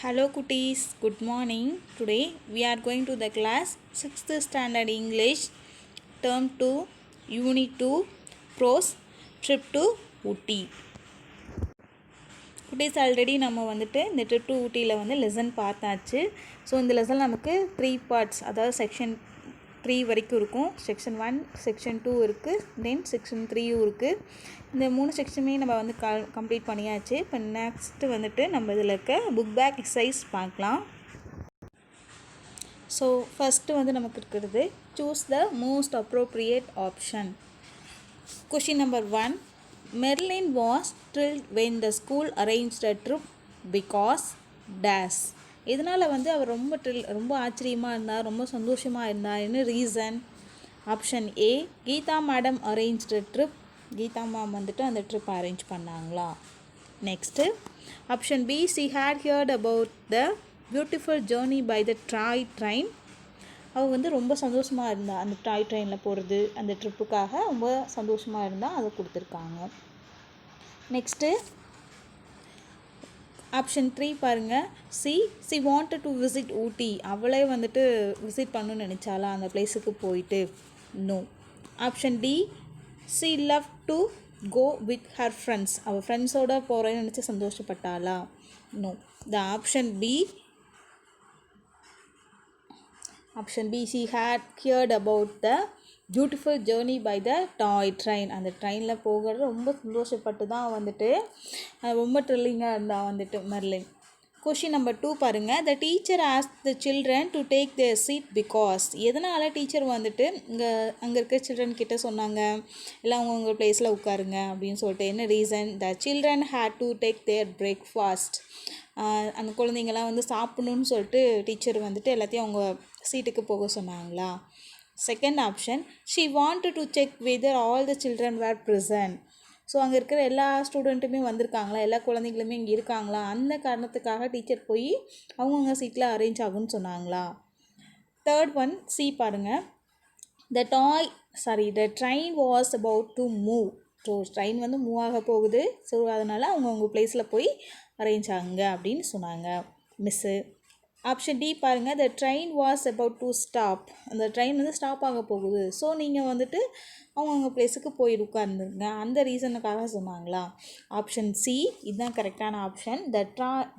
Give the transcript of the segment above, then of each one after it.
Hello cuties, good morning. Today we are going to the class 6th standard English term 2 unit 2 prose trip to Ooty. குட்டீஸ் already நம்ம வந்துட்டு இந்த trip to ஊட்டியில் வந்து lesson பார்த்தாச்சு. So இந்த lesson நமக்கு 3 பார்ட்ஸ், அதாவது செக்ஷன் 3 வரைக்கும் இருக்கும். செக்ஷன் 1 செக்ஷன் 2 இருக்குது, தென் செக்ஷன் 3யும் இருக்குது. இந்த 3 செக்ஷனுமே நம்ம வந்து கம்ப்ளீட் பண்ணியாச்சு. இப்போ நெக்ஸ்ட்டு வந்துட்டு நம்ம இதில் இருக்க புக் பேக் எக்ஸசைஸ் பார்க்கலாம். ஸோ ஃபஸ்ட்டு வந்து நமக்கு இருக்கிறது choose the most appropriate option. Question number 1, Merlin was thrilled when the school arranged a trip because dash. இதனால் வந்து அவர் ரொம்ப ஆச்சரியமாக இருந்தார், ரொம்ப சந்தோஷமாக இருந்தார். என்ன reason? Option A, Geetha madam arranged trip. Geetha ma'am வந்துட்டு அந்த ட்ரிப் அரேஞ்ச் பண்ணாங்களா? Next option B, she had heard about the beautiful journey by the toy train. அவள் வந்து ரொம்ப சந்தோஷமாக இருந்தாள், அந்த டாய் ட்ரெயினில் போகிறது, அந்த ட்ரிப்புக்காக ரொம்ப சந்தோஷமாக இருந்தால் அதை கொடுத்துருக்காங்க. நெக்ஸ்ட்டு ஆப்ஷன் 3 பாருங்கள். She wanted to visit Ooty. அவளே வந்துட்டு விசிட் பண்ணணும்னு நினச்சாலா அந்த பிளேஸுக்கு போயிட்டு? No. Option D, she love to go with her friends. அவள் ஃப்ரெண்ட்ஸோடு போகிறேன்னு நினச்சி சந்தோஷப்பட்டாளா? No. The option B, option B, she had heard about the beautiful journey by the toy train. அந்த ட்ரெயினில் போகிறது ரொம்ப சந்தோஷப்பட்டு தான் வந்துட்டு ரொம்ப த்ரில்லிங்காக இருந்தால் வந்துட்டு மெர்லின். கொஷின் நம்பர் 2 பாருங்கள். The teacher ask the children to take their seat because. எதனால் டீச்சர் வந்துட்டு அங்கே இருக்க சில்ட்ரன் கிட்ட சொன்னாங்க எல்லாம் அவங்கவுங்க பிளேஸில் உட்காருங்க அப்படின்னு சொல்லிட்டு? என்ன reason? The children had to take their breakfast. அந்த குழந்தைங்கள்லாம் வந்து சாப்பிட்ணுன்னு சொல்லிட்டு டீச்சர் வந்துட்டு எல்லாத்தையும் அவங்க சீட்டுக்கு போக சொன்னாங்களா? Second option, she wanted to check whether all the children were present. So அங்கே இருக்கிற எல்லா ஸ்டூடெண்ட்டுமே வந்திருக்காங்களா, எல்லா குழந்தைங்களுமே இங்கே இருக்காங்களா, அந்த காரணத்துக்காக டீச்சர் போய் அவங்கவுங்க சீட்டில் அரேஞ்ச் ஆகுன்னு சொன்னாங்களா? தேர்ட் ஒன் சி பாருங்கள். த train was about to move. So train வந்து மூவ் ஆக போகுது, ஸோ அதனால் அவங்கவுங்க பிளேஸில் போய் அரேஞ்ச் ஆகுங்க அப்படின்னு சொன்னாங்க மிஸ்ஸு. ஆப்ஷன் டி பாருங்கள். த train was about to stop. அந்த ட்ரெயின் வந்து ஸ்டாப் ஆக போகுது, ஸோ நீங்கள் வந்துட்டு அவங்கவுங்க பிளேஸுக்கு போய் உட்கார்ந்துருங்க, அந்த ரீசனுக்காக சொன்னாங்களா? ஆப்ஷன் சி இதுதான் கரெக்டான option.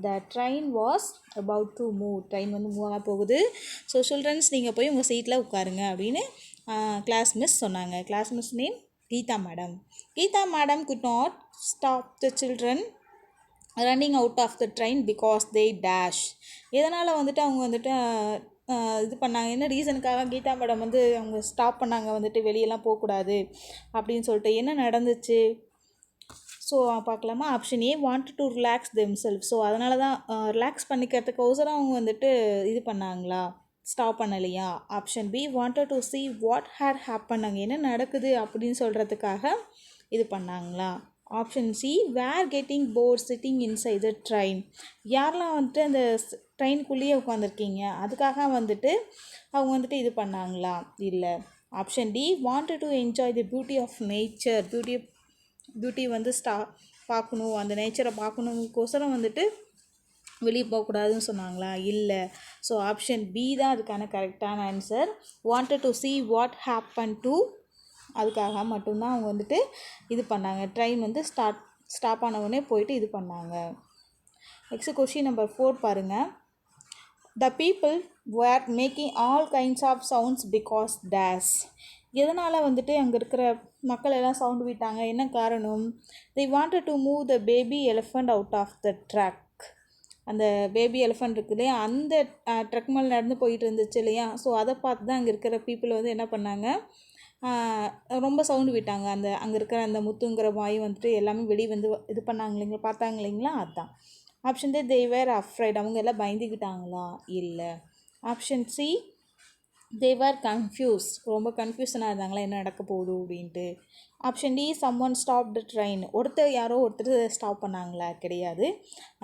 The train was about to move. Train வந்து மூவ் ஆக போகுது, ஸோ சில்ட்ரன்ஸ் நீங்கள் போய் உங்கள் சீட்டில் உட்காருங்க அப்படின்னு கிளாஸ் மிஸ் சொன்னாங்க. Class miss name Geetha madam. Geetha madam could not stop the children running out of the train because they dash. எதனால் வந்துட்டு அவங்க வந்துட்டு இது பண்ணாங்க, என்ன ரீசனுக்காக கீதா மேடம் வந்து அவங்க ஸ்டாப் பண்ணாங்க வந்துட்டு வெளியெல்லாம் போகக்கூடாது அப்படின்னு சொல்லிட்டு? என்ன நடந்துச்சு? ஸோ பார்க்கலாமா? Option A, wanted to relax themself. So அதனால தான் ரிலாக்ஸ் பண்ணிக்கிறதுக்கோசரம் அவங்க வந்துட்டு இது பண்ணாங்களா, ஸ்டாப் பண்ணலையா? Option B, wanted to see what had happen. அங்கே என்ன நடக்குது அப்படின்னு சொல்கிறதுக்காக இது பண்ணாங்களா? Option C, were getting bored sitting inside the train. யாரெல்லாம் வந்துட்டு அந்த ட்ரெயினுக்குள்ளேயே உட்காந்துருக்கீங்க, அதுக்காக வந்துட்டு அவங்க வந்துட்டு இது பண்ணாங்களா? இல்லை. Option D, wanted to enjoy the beauty of nature. Beauty வந்து பார்க்கணும், அந்த நேச்சரை பார்க்கணுங்கோசரம் வந்துட்டு வெளியே போகக்கூடாதுன்னு சொன்னாங்களா? இல்லை. ஸோ ஆப்ஷன் பி தான் அதுக்கான கரெக்டான answer. Wanted to see what happen to, அதுக்காக மட்டும்தான் அவங்க வந்துட்டு இது பண்ணாங்க. ட்ரெயின் வந்து ஸ்டாப் ஆன உடனே போயிட்டு இது பண்ணாங்க. நெக்ஸ்ட் கொஷின் நம்பர் 4 பாருங்கள். The people were making all kinds of sounds because dash. எதனால் வந்துட்டு அங்கே இருக்கிற மக்கள் எல்லாம் சவுண்டு விட்டாங்க, என்ன காரணம்? they wanted to move the baby elephant out of the truck. அந்த பேபி எலிஃபண்ட் இருக்குது இல்லையா, அந்த ட்ரக் மேலே நடந்து போயிட்டு இருந்துச்சு இல்லையா, ஸோ அதை பார்த்து தான் அங்கே இருக்கிற பீப்புள் வந்து என்ன பண்ணாங்க, ரொம்ப சவுண்டு விட்டாங்க. அங்கே இருக்கிற அந்த முத்துங்கிற வாய் வந்துட்டு எல்லாமே வெளியே வந்து இது பண்ணாங்க இல்லைங்களா, பார்த்தாங்க இல்லைங்களா, அதுதான். Option D, they were afraid. அவங்க எல்லாம் பயந்துக்கிட்டாங்களா? இல்லை. Option C, they were confused. ரொம்ப கன்ஃபியூஷனாக இருந்தாங்களா, என்ன நடக்க போகுது அப்படின்ட்டு. Option D, someone stopped the train. யாரோ ஒருத்தர் ஸ்டாப் பண்ணாங்களா? கிடையாது.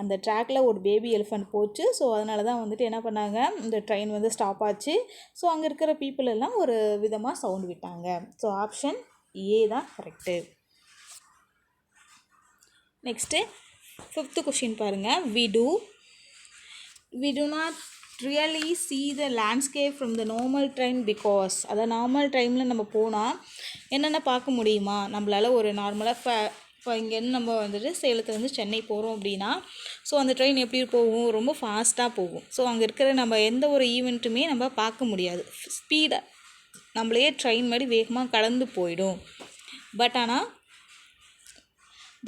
அந்த ட்ராக்ல ஒரு பேபி எலிஃபண்ட் போச்சு, ஸோ அதனால தான் வந்துட்டு என்ன பண்ணாங்க, இந்த ட்ரெயின் வந்து ஸ்டாப் ஆச்சு. ஸோ அங்கே இருக்கிற பீப்புள் எல்லாம் ஒரு விதமாக சவுண்ட் விட்டாங்க. ஸோ ஆப்ஷன் ஏ தான் கரெக்டு. நெக்ஸ்ட்டு 5th கொஷின் பாருங்கள். we do we do not really see the landscape from the normal train because அதை நார்மல் டைமில் நம்ம போனால் என்னென்ன பார்க்க முடியுமா, நம்மளால் ஒரு நார்மலாக இப்போ இங்கேருந்து நம்ம வந்துட்டு சேலத்துலேருந்து சென்னை போகிறோம் அப்படின்னா ஸோ அந்த ட்ரெயின் எப்படி போகும், ரொம்ப ஃபாஸ்ட்டாக போகும். ஸோ அங்கே இருக்கிற நம்ம எந்த ஒரு ஈவெண்ட்டுமே நம்ம பார்க்க முடியாது, ஸ்பீடாக நம்மளையே ட்ரெயின் மாதிரி வேகமாக கடந்து போயிடும். பட் ஆனால்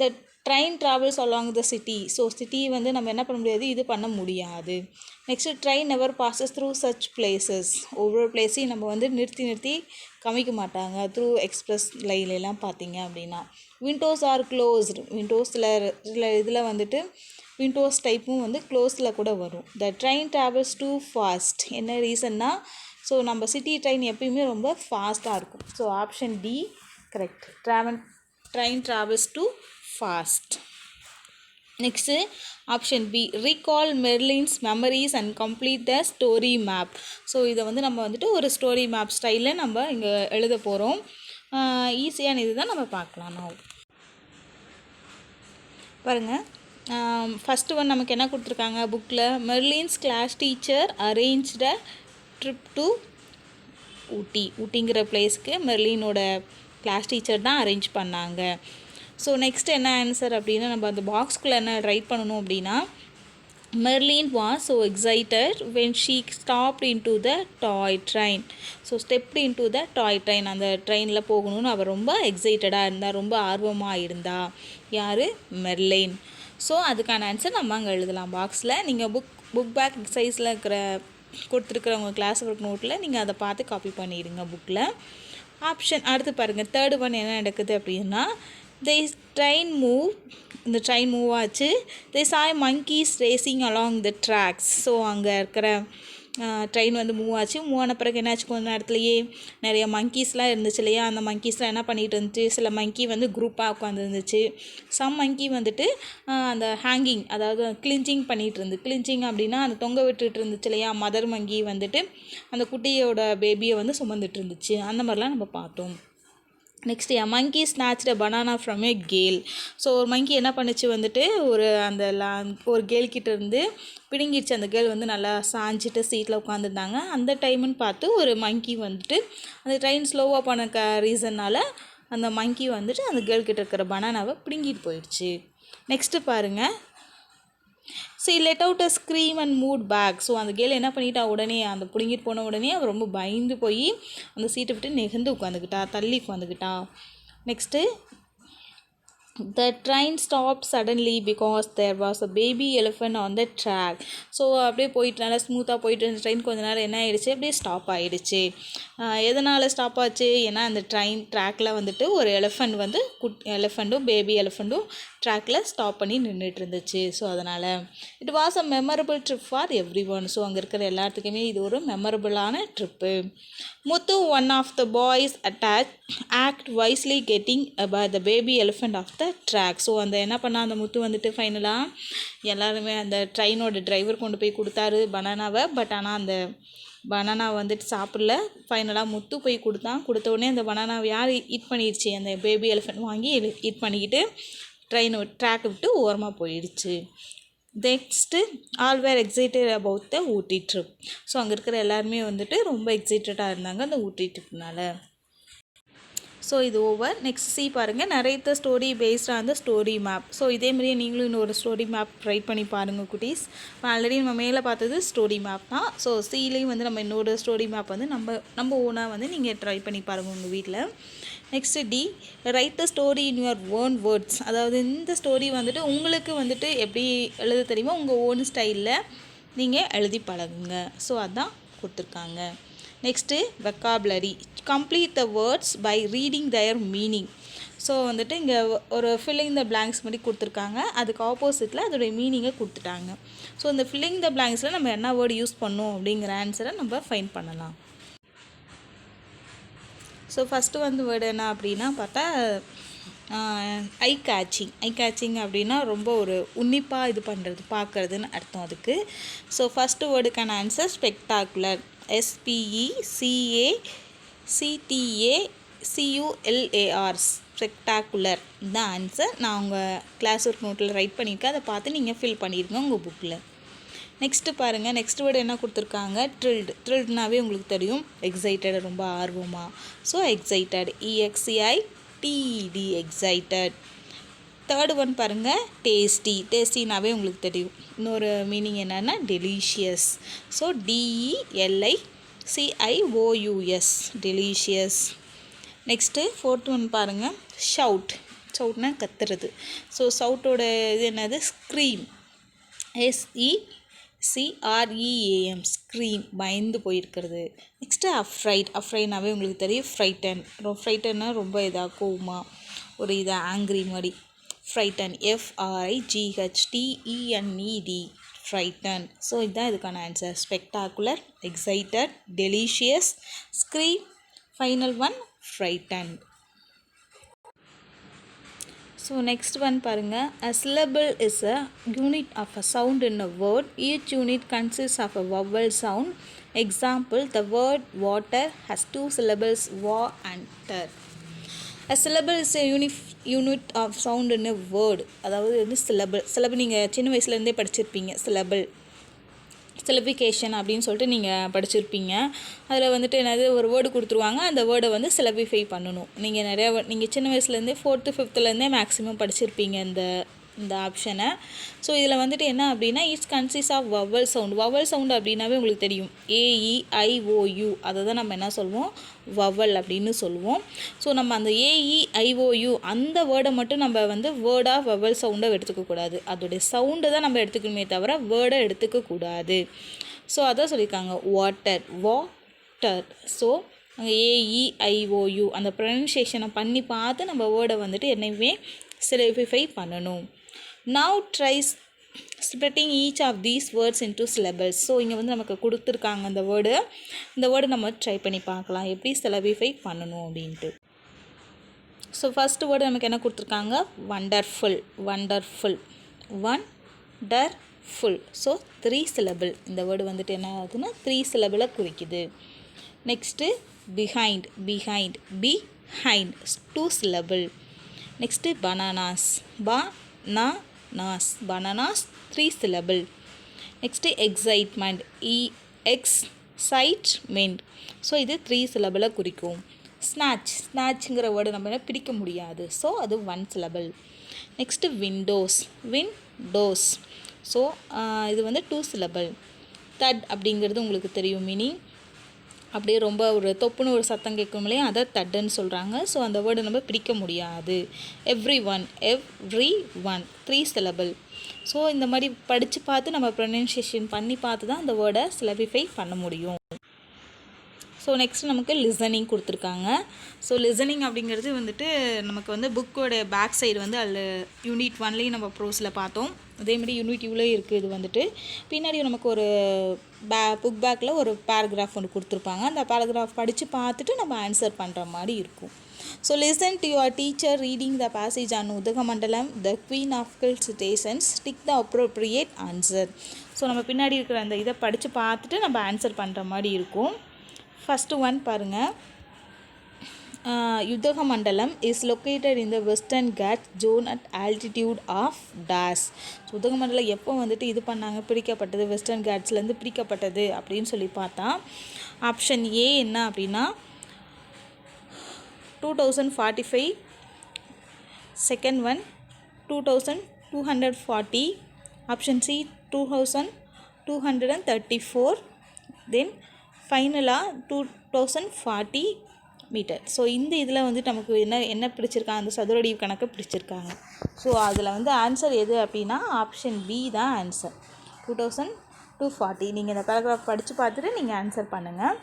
த train travels along the city. So city வந்து நம்ம என்ன பண்ண முடியாது, இது பண்ண முடியாது. Next train never bosses through such places. ஒவ்வொரு பிளேஸையும் நம்ம வந்து நிறுத்தி காமிக்க மாட்டாங்க. த்ரூ எக்ஸ்பிரஸ் லைன்லாம் பார்த்தீங்க அப்படின்னா விண்டோஸ் ஆர் க்ளோஸ்டு. விண்டோஸில் இதில் வந்துட்டு விண்டோஸ் டைப்பும் வந்து க்ளோஸில் கூட வரும். The train travels too fast. என்ன ரீசன்னா, ஸோ நம்ம சிட்டி ட்ரெயின் எப்பயுமே ரொம்ப ஃபாஸ்ட்டாக இருக்கும். So option D correct. Train travels too fast. Next option B recall Merlin's memories and complete the story map. So இதை வந்து நம்ம வந்துட்டு ஒரு ஸ்டோரி மேப் ஸ்டைலில் நம்ம இங்கே எழுத போகிறோம். ஈஸியான இது தான் நம்ம பார்க்கலாம். நான் பாருங்கள், ஃபஸ்ட்டு ஒன் நமக்கு என்ன கொடுத்துருக்காங்க புக்கில், Merlin's class teacher arranged trip to ஊட்டிங்கிற பிளேஸ்க்கு மெர்லினோட கிளாஸ் டீச்சர் தான் அரேஞ்ச் பண்ணாங்க. ஸோ நெக்ஸ்ட் என்ன ஆன்சர் அப்படின்னா, நம்ம அந்த பாக்ஸ்குள்ளே என்ன ரைட் பண்ணணும் அப்படின்னா, Merlin was so excited when she stopped into the toy train. So stepped into the toy train. அந்த ட்ரெயினில் போகணும்னு அவள் ரொம்ப எக்ஸைட்டடாக இருந்தா, ரொம்ப ஆர்வமாக இருந்தா. யார்? மெர்லின். ஸோ அதுக்கான ஆன்சர் நம்ம அங்கே எழுதலாம் பாக்ஸில். நீங்கள் புக் பேக் எக்ஸசைஸில் கொடுத்துருக்குறவங்க கிளாஸ் ஒர்க் நோட்டில் நீங்கள் அதை பார்த்து காப்பி பண்ணிடுங்க புக்கில். ஆப்ஷன் அடுத்து பாருங்கள், தேர்டு ஒன் என்ன நடக்குது அப்படின்னா, இந்த ட்ரெயின் மூவ் ஆச்சு. they saw monkeys racing along the tracks. So அங்கே இருக்கிற ட்ரெயின் வந்து மூவ் ஆச்சு. மூவ் ஆன பிறகு என்னாச்சு, கொஞ்ச நேரத்துலையே நிறைய மங்கீஸ்லாம் இருந்துச்சு இல்லையா, அந்த மங்கீஸ்லாம் என்ன பண்ணிகிட்டு இருந்துச்சு, சில மங்கி வந்து குரூப்பாக உட்காந்துருந்துச்சு. சம் மங்கி வந்துட்டு அந்த ஹேங்கிங், அதாவது கிளிஞ்சிங் பண்ணிகிட்டு இருந்து. கிளிஞ்சிங் அப்படின்னா அந்த தொங்க விட்டுட்டு இருந்துச்சு இல்லையா, மதர் மங்கி வந்துட்டு அந்த குட்டியோட பேபியை வந்து சுமந்துட்டு இருந்துச்சு. அந்த மாதிரிலாம் நம்ம பார்த்தோம். Next monkey snatched banana from a girl. So ஒரு மங்கி என்ன பண்ணிச்சு வந்துட்டு ஒரு கேல்கிட்ட இருந்து பிடுங்கிடுச்சு. அந்த கேர்ள் வந்து நல்லா சாஞ்சிட்டு சீட்டில் உட்காந்துருந்தாங்க. அந்த டைமுன்னு பார்த்து ஒரு மங்கி வந்துட்டு அந்த ட்ரெயின் ஸ்லோவாக பண்ண ரீசன்னால் அந்த மங்கி வந்துட்டு அந்த கேர்ள்கிட்ட இருக்கிற பனானாவை பிடுங்கிட்டு போயிடுச்சு. நெக்ஸ்ட்டு பாருங்கள், so let out a scream and moved back. So அந்த கேர்ள் என்ன பண்ணிட்டா, உடனே அந்த பிடுங்கிட்டு போன உடனே அவள் ரொம்ப பயந்து போய் அந்த சீட்டை விட்டு நெகந்து உட்காந்துக்கிட்டா, தள்ளி உட்காந்துக்கிட்டா. Next the train stopped suddenly because there was a baby elephant on the track. So அப்படியே போயிட்டு நல்லா ஸ்மூத்தாக போயிட்டு இருந்த ட்ரெயின் கொஞ்ச நேரம் என்ன ஆகிடுச்சு, அப்படியே ஸ்டாப் ஆகிடுச்சு. எதனால் ஸ்டாப் ஆச்சு, ஏன்னா அந்த ட்ரெயின் ட்ராக்கில் வந்துட்டு ஒரு எலிஃபண்ட் வந்து எலிஃபண்ட்டும் பேபி எலிஃபண்ட்டும் ட்ராக்கில் ஸ்டாப் பண்ணி நின்றுட்டு இருந்துச்சு. ஸோ அதனால் it was a memorable trip for everyone. So அங்கே இருக்கிற எல்லாத்துக்குமே இது ஒரு மெமரபிளான trip. Muthu, one of the boys act wisely getting about the baby elephant of the track. So அந்த என்ன பண்ணால் அந்த முத்து வந்துட்டு ஃபைனலாக எல்லாருமே அந்த ட்ரெயினோட டிரைவர் கொண்டு போய் கொடுத்தாரு பனானாவை. பட் ஆனால் அந்த பனானா வந்துட்டு சாப்பிடல. ஃபைனலாக முத்து போய் கொடுத்த உடனே அந்த பனானாவை யார் ஈட் பண்ணிடுச்சு, அந்த பேபி எலிஃபண்ட் வாங்கி ஈட் பண்ணிக்கிட்டு ட்ரெயின் ட்ராக்கை விட்டு ஓரமாக போயிடுச்சு. Next all were excited about the Ooty trip. So அங்கே இருக்கிற எல்லாருமே வந்துட்டு ரொம்ப எக்ஸைட்டடாக இருந்தாங்க அந்த ஊட்டி ட்ரிப்னால. So this over. Next C பாருங்கள், narrate the story based on the story map. So இதேமாதிரியே நீங்களும் இன்னொரு ஸ்டோரி மேப் ட்ரை பண்ணி பாருங்கள் குட்டீஸ். ஆல்ரெடி நம்ம மேலே பார்த்தது ஸ்டோரி மேப் தான். ஸோ சிலையும் வந்து நம்ம இன்னொரு ஸ்டோரி மேப் வந்து நம்ம ஓனாக வந்து நீங்கள் ட்ரை பண்ணி பாருங்கள் உங்கள் வீட்டில். Next D, write the story in your own words. அதாவது இந்த ஸ்டோரி வந்துட்டு உங்களுக்கு வந்துட்டு எப்படி எழுத தெரியுமோ உங்கள் ஓன் ஸ்டைலில் நீங்கள் எழுதி பழகுங்க. ஸோ அதுதான் கொடுத்துருக்காங்க. Next vocabulary, complete the words by reading their meaning. So வந்துட்டு இங்கே ஒரு ஃபில்லிங் த பிளாங்க்ஸ் மாதிரி கொடுத்துருக்காங்க, அதுக்கு ஆப்போசிட்டில் அதோடைய மீனிங்கை கொடுத்துட்டாங்க. ஸோ இந்த ஃபில்லிங் த பிளாங்க்ஸில் நம்ம என்ன வேர்டு யூஸ் பண்ணோம் அப்படிங்கிற ஆன்சரை நம்ம ஃபைண்ட் பண்ணலாம். ஸோ ஃபஸ்ட்டு வந்து வேர்டு என்ன அப்படின்னா பார்த்தா ஐ கேச்சிங் அப்படின்னா ரொம்ப ஒரு உன்னிப்பாக இது பண்ணுறது, பார்க்குறதுன்னு அர்த்தம் அதுக்கு. ஸோ ஃபஸ்ட்டு வேர்டுக்கான ஆன்சர் ஸ்பெக்டாகுலர், SPECTACULAR, ஸ்பெக்டாகுலர் தான் ஆன்சர். நான் உங்கள் கிளாஸ் ஒர்க் நோட்டில் ரைட் பண்ணியிருக்கேன், அதை பார்த்து நீங்கள் ஃபில் பண்ணிடுங்க உங்கள் புக்கில். நெக்ஸ்ட்டு பாருங்கள், நெக்ஸ்ட் வேர்டு என்ன கொடுத்துருக்காங்க, த்ரில்டுனாவே உங்களுக்கு தெரியும் எக்ஸைட்டட், ரொம்ப ஆர்வமாக. So excited, EXCITED, excited. Third one பாருங்கள், டேஸ்டினாவே உங்களுக்கு தெரியும். இன்னொரு மீனிங் என்னென்னா delicious. So DELICIOUS, delicious. Next fourth one பாருங்கள், ஷவுட்னா கத்துறது. ஸோ ஷவுட்டோட இது என்னது, ஸ்க்ரீம், SECREAM, ஸ்க்ரீம், பயந்து போயிருக்கிறது. நெக்ஸ்ட்டு அஃப்ரைட்னாவே உங்களுக்கு தெரியும் ஃப்ரைட்டன்னா ரொம்ப இதாக கோவமா ஒரு இதாக ஆங்க்ரி மாதிரி. Frighten, FRIGHTENED, frighten. ஸோ இதுதான் இதுக்கான answer. Spectacular, excited, delicious, scream, final one frighten. So next one பாருங்கள், a syllable is a unit of a sound in a word. Each unit consists of a vowel sound. Example, the word water has 2 syllables, wa and ter. A syllable is a unit of sound in a word. அதாவது வந்து syllable நீங்கள் சின்ன வயசுலேருந்தே படிச்சிருப்பீங்க. சிலபிகேஷன் அப்படின்னு சொல்லிட்டு நீங்கள் படிச்சிருப்பீங்க. அதில் வந்துட்டு என்னது, ஒரு வேர்டு கொடுத்துருவாங்க, அந்த வேர்டை வந்து சிலபிஃபை பண்ணணும். நீங்கள் சின்ன வயசுலேருந்தே 4th 5thலேருந்தே மேக்ஸிமம் படிச்சிருப்பீங்க இந்த ஆப்ஷனை. ஸோ இதில் வந்துட்டு என்ன அப்படின்னா, it's consist of vowel sound அப்படின்னாவே உங்களுக்கு தெரியும், AEIOU, அதை தான் நம்ம என்ன சொல்லுவோம், வவல் அப்படின்னு சொல்லுவோம். ஸோ நம்ம அந்த AEIOU அந்த வேர்டை மட்டும் நம்ம வந்து வேர்டாக வவல் சவுண்டை எடுத்துக்கக்கூடாது, அதோடைய சவுண்டை தான் நம்ம எடுத்துக்கணுமே தவிர வேர்டை எடுத்துக்கக்கூடாது. ஸோ அதான் சொல்லியிருக்காங்க, வாட்டர். ஸோ அங்கே AEIOU அந்த ப்ரொனன்சியேஷனை பண்ணி பார்த்து நம்ம வேர்டை வந்துட்டு என்னையுமே சிலபிஃபை பண்ணணும். Now try splitting each of these words into syllables. So இங்கே வந்து நமக்கு கொடுத்துருக்காங்க இந்த வேர்டு நம்ம ட்ரை பண்ணி பார்க்கலாம் எப்படி சிலபிஃபை பண்ணணும் அப்படின்ட்டு. ஸோ ஃபஸ்ட்டு வேர்டு நமக்கு என்ன கொடுத்துருக்காங்க, வண்டர்ஃபுல். So 3 syllable. இந்த வேர்டு வந்துட்டு என்ன ஆகுதுன்னா 3 syllable குறிக்குது. Next behind 2 syllable. Next bananas 3 syllable. Next excitement, EXCITEMENT. So இது 3 syllable குறிக்கும். ஸ்நாட்ச்ங்கிற வேர்டு நம்ம என்ன பிடிக்க முடியாது, ஸோ அது 1 syllable. Next Windows. ஸோ இது வந்து 2 syllable. தட் அப்படிங்கிறது உங்களுக்கு தெரியும் மீனிங், அப்படியே ரொம்ப ஒரு தொப்புன்னு ஒரு சத்தம் கேட்கும் இல்லையா, அதை தட்டுன்னு சொல்கிறாங்க. ஸோ அந்த வேர்டை நம்ம பிடிக்க முடியாது. Every one 3 syllable. ஸோ இந்த மாதிரி படித்து பார்த்து நம்ம ப்ரொனன்சியேஷன் பண்ணி பார்த்து தான் அந்த வேர்டை சிலபிஃபை பண்ண முடியும். ஸோ நெக்ஸ்ட் நமக்கு லிசனிங் கொடுத்துருக்காங்க. ஸோ லிசனிங் அப்படிங்கிறது வந்துட்டு நமக்கு வந்து புக்கோட பேக் சைடு வந்து அதில் யூனிட் 1லேயும் நம்ம ப்ரோஸில் பார்த்தோம், அதேமாதிரி யூனிட் 2லேயும் இருக்குது. இது வந்துட்டு பின்னாடி நமக்கு ஒரு புக் பேக்கில் ஒரு பேராகிராஃப் ஒன்று கொடுத்துருப்பாங்க, அந்த பேராகிராஃப் படித்து பார்த்துட்டு நம்ம ஆன்சர் பண்ணுற மாதிரி இருக்கும். So listen to your teacher reading the passage on Udhagamandalam, the queen of hill stations, tick the appropriate answer. So நம்ம பின்னாடி இருக்கிற அந்த இதை படித்து பார்த்துட்டு நம்ம ஆன்சர் பண்ணுற மாதிரி இருக்கும். ஃபஸ்ட்டு ஒன் பாருங்கள், Udhagamandalam is located in the Western Ghats zone at altitude of dash. So Udhagamandalam எப்போ வந்துட்டு இது பண்ணாங்க, பிரிக்கப்பட்டது, வெஸ்டர்ன் காட்ஸ்லேருந்து பிரிக்கப்பட்டது அப்படின்னு சொல்லி பார்த்தா ஆப்ஷன் ஏ என்ன அப்படின்னா 2045, செகண்ட் ஒன் 2240, ஆப்ஷன் சி 2234, தென் ஃபைனலாக 2040 மீட்டர். ஸோ இந்த இதில் வந்து நமக்கு என்ன பிடிச்சிருக்காங்க, அந்த சதுரடி கணக்கு பிடிச்சிருக்காங்க. ஸோ அதில் வந்து ஆன்சர் எது அப்படின்னா ஆப்ஷன் பி தான் ஆன்சர், 2240. நீங்கள் இந்த பேராகிராஃப் படித்து பார்த்துட்டு நீங்கள் ஆன்சர் பண்ணுங்கள்.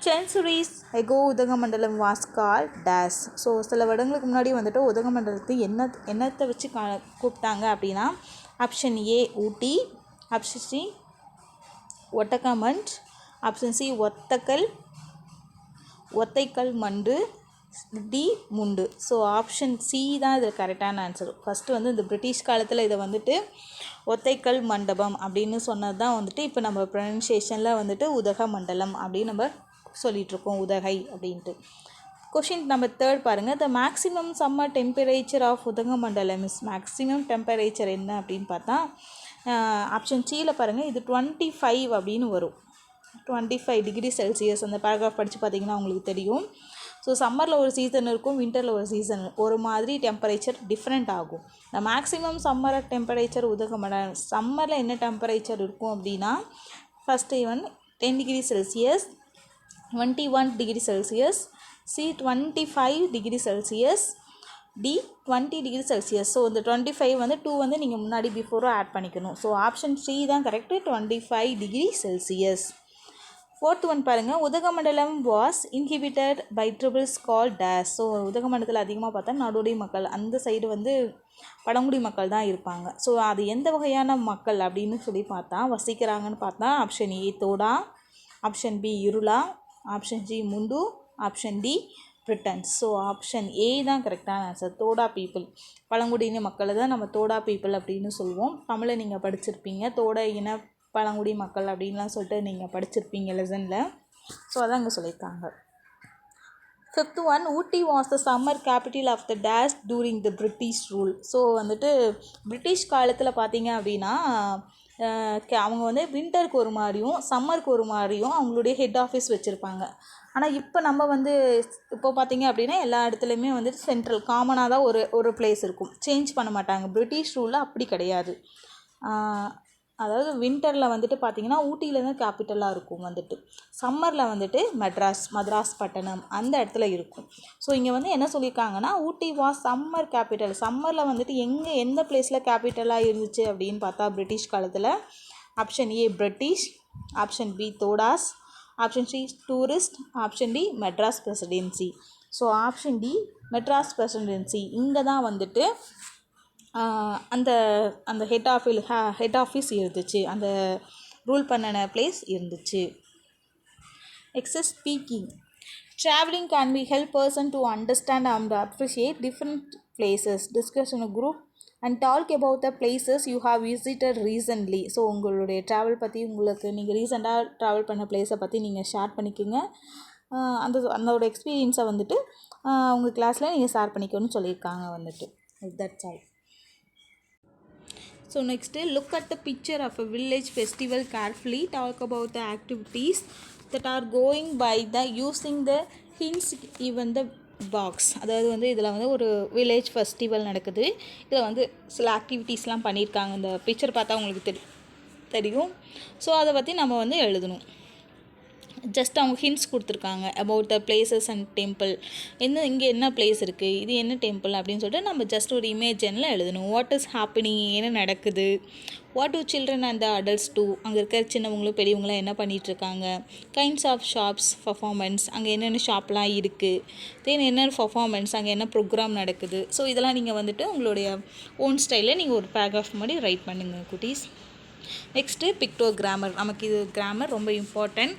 Centuries ago Udhagamandalam was called days. So சில வருடங்களுக்கு முன்னாடி வந்துட்டு உதகமண்டலத்தை என்னத்தை வச்சு கூப்பிட்டாங்க அப்படின்னா option A Ooty, option C Ootacamund, option C Othakalmund, D முண்டு. ஸோ ஆப்ஷன் சி தான் இதில் கரெக்டான ஆன்சர். ஃபஸ்ட்டு வந்து இந்த பிரிட்டிஷ் காலத்தில் இதை வந்துட்டு ஒத்தைக்கல் மண்டபம் அப்படின்னு சொன்னது தான் வந்துட்டு இப்போ நம்ம ப்ரொனன்சியேஷனில் வந்துட்டு உதகமண்டலம் அப்படின்னு நம்ம சொல்லிகிட்ருக்கோம், உதகை அப்படின்ட்டு. கொஷின் நம்பர் 3 பாருங்கள், the maximum summer temperature of Udhagamandalam is. Maximum temperature என்ன அப்படின்னு பார்த்தா ஆப்ஷன் சியில் பாருங்கள், இது 25 அப்படின்னு வரும். 25 டிகிரி செல்சியஸ். அந்த பேராகிராஃப் படித்து பார்த்தீங்கன்னா உங்களுக்கு தெரியும். ஸோ சம்மரில் ஒரு சீசன் இருக்கும், வின்டரில் ஒரு சீசன், ஒரு மாதிரி டெம்பரேச்சர் டிஃப்ரெண்ட் ஆகும். இந்த மேக்ஸிமம் சம்மர் டெம்பரேச்சர் உதகமண்டலம் சம்மரில் என்ன டெம்பரேச்சர் இருக்கும் அப்படின்னா, first 10 degree Celsius, 21 degree Celsius, C 25 degree Celsius, D 20 degree Celsius. So இந்த 25 2 நீங்கள் முன்னாடி பிஃபோரும் ஆட் பண்ணிக்கணும். ஸோ ஆப்ஷன் சி தான் correct, 25 degree Celsius. 4th one பாருங்கள், Udhagamandalam was inhibited by tribes call days. So உதகமண்டலத்தில் அதிகமாக பார்த்தா நாடோடி மக்கள், அந்த சைடு பழங்குடி மக்கள் தான் இருப்பாங்க. ஸோ அது எந்த வகையான மக்கள் அப்படின்னு சொல்லி பார்த்தா வசிக்கிறாங்கன்னு பார்த்தா option A Toda, option B Irula, option C முண்டு, option D Britons. So option A தான் கரெக்டான ஆன்சர், தோடா பீப்புள். பழங்குடியின மக்களை தான் நம்ம தோடா பீப்புள் அப்படின்னு சொல்லுவோம். தமிழை நீங்கள் படிச்சிருப்பீங்க, தோடா இன பழங்குடி மக்கள் அப்படின்லாம் சொல்லிட்டு நீங்கள் படிச்சிருப்பீங்க லெசனில். ஸோ அதான் இங்கே சொல்லியிருக்காங்க. 5th one, Ooty was the summer capital of the dash during the British rule. So British காலத்தில் பார்த்தீங்க அப்படின்னா அவங்க வின்டருக்கு ஒரு மாதிரியும் சம்மருக்கு ஒரு மாதிரியும் அவங்களுடைய ஹெட் ஆஃபீஸ் வச்சுருப்பாங்க. ஆனால் இப்போ நம்ம இப்போ பார்த்தீங்க அப்படின்னா எல்லா இடத்துலையுமே சென்ட்ரல் காமனாக தான் ஒரு பிளேஸ் இருக்கும், சேஞ்ச் பண்ண மாட்டாங்க. பிரிட்டிஷ் ரூலில் அப்படி கிடையாது. அதாவது வின்டரில் பார்த்தீங்கன்னா ஊட்டியில் தான் கேபிட்டலாக இருக்கும். சம்மரில் மദ്രാஸ் பட்டணம் அந்த இடத்துல இருக்கும். ஸோ இங்கே என்ன சொல்லியிருக்காங்கன்னா, ஊட்டி வாஸ் சம்மர் கேபிட்டல். சம்மரில் எந்த பிளேஸில் கேபிட்டலாக இருந்துச்சு அப்படின்னு பார்த்தா பிரிட்டிஷ் காலத்தில் option A British, option B Todas, option C tourist, option D Madras Presidency. So option D Madras Presidency இங்கே தான் அந்த ஹெட் ஆஃபீஸ் இருந்துச்சு, அந்த ரூல் பண்ணின பிளேஸ் இருந்துச்சு. Excess speaking. Travelling can be help person to understand and appreciate different places. Discuss in a group and talk about the places you have visited recently. So உங்களுடைய travel பற்றி நீங்கள் ரீசெண்டாக travel பண்ண பிளேஸை பற்றி நீங்கள் ஷேர் பண்ணிக்கோங்க. அதோட எக்ஸ்பீரியன்ஸை உங்கள் கிளாஸில் நீங்கள் ஷேர் பண்ணிக்கணும்னு சொல்லியிருக்காங்க. That's all. So next, look at the picture of a village festival carefully. Talk about the activities that are going by the using the hints given the box. அதாவது இதில் ஒரு வில்லேஜ் ஃபெஸ்டிவல் நடக்குது. இதில் சில ஆக்டிவிட்டீஸ்லாம் பண்ணியிருக்காங்க. இந்த பிக்சர் பார்த்தா உங்களுக்கு தெரியும். ஸோ அதை பற்றி நம்ம எழுதணும். ஜஸ்ட் அவங்க ஹிண்ட்ஸ் கொடுத்துருக்காங்க about the places and temple. இங்கே என்ன பிளேஸ் இருக்குது, இது என்ன டெம்பிள் அப்படின்னு சொல்லிட்டு நம்ம ஜஸ்ட் ஒரு இமேஜினில் எழுதணும். வாட் இஸ் ஹேப்பனிங், என்ன நடக்குது. What do children and the adults do, அங்கே இருக்கிற சின்னவங்களும் பெரியவங்களும் என்ன பண்ணிகிட்ருக்காங்க. கைண்ட்ஸ் ஆஃப் ஷாப்ஸ், பர்ஃபார்மன்ஸ், அங்கே என்னென்ன ஷாப்லாம் இருக்குது. தென் என்னென்ன பர்ஃபார்மன்ஸ், அங்கே என்ன ப்ரோக்ராம் நடக்குது. ஸோ இதெல்லாம் நீங்கள் உங்களுடைய ஓன் ஸ்டைலில் நீங்கள் ஒரு பேராகிராஃப் மாதிரி ரைட் பண்ணுங்கள் குட்டீஸ். நெக்ஸ்ட்டு பிக்டோகிராமர். நமக்கு இது கிராமர் ரொம்ப இம்பார்ட்டன்ட்.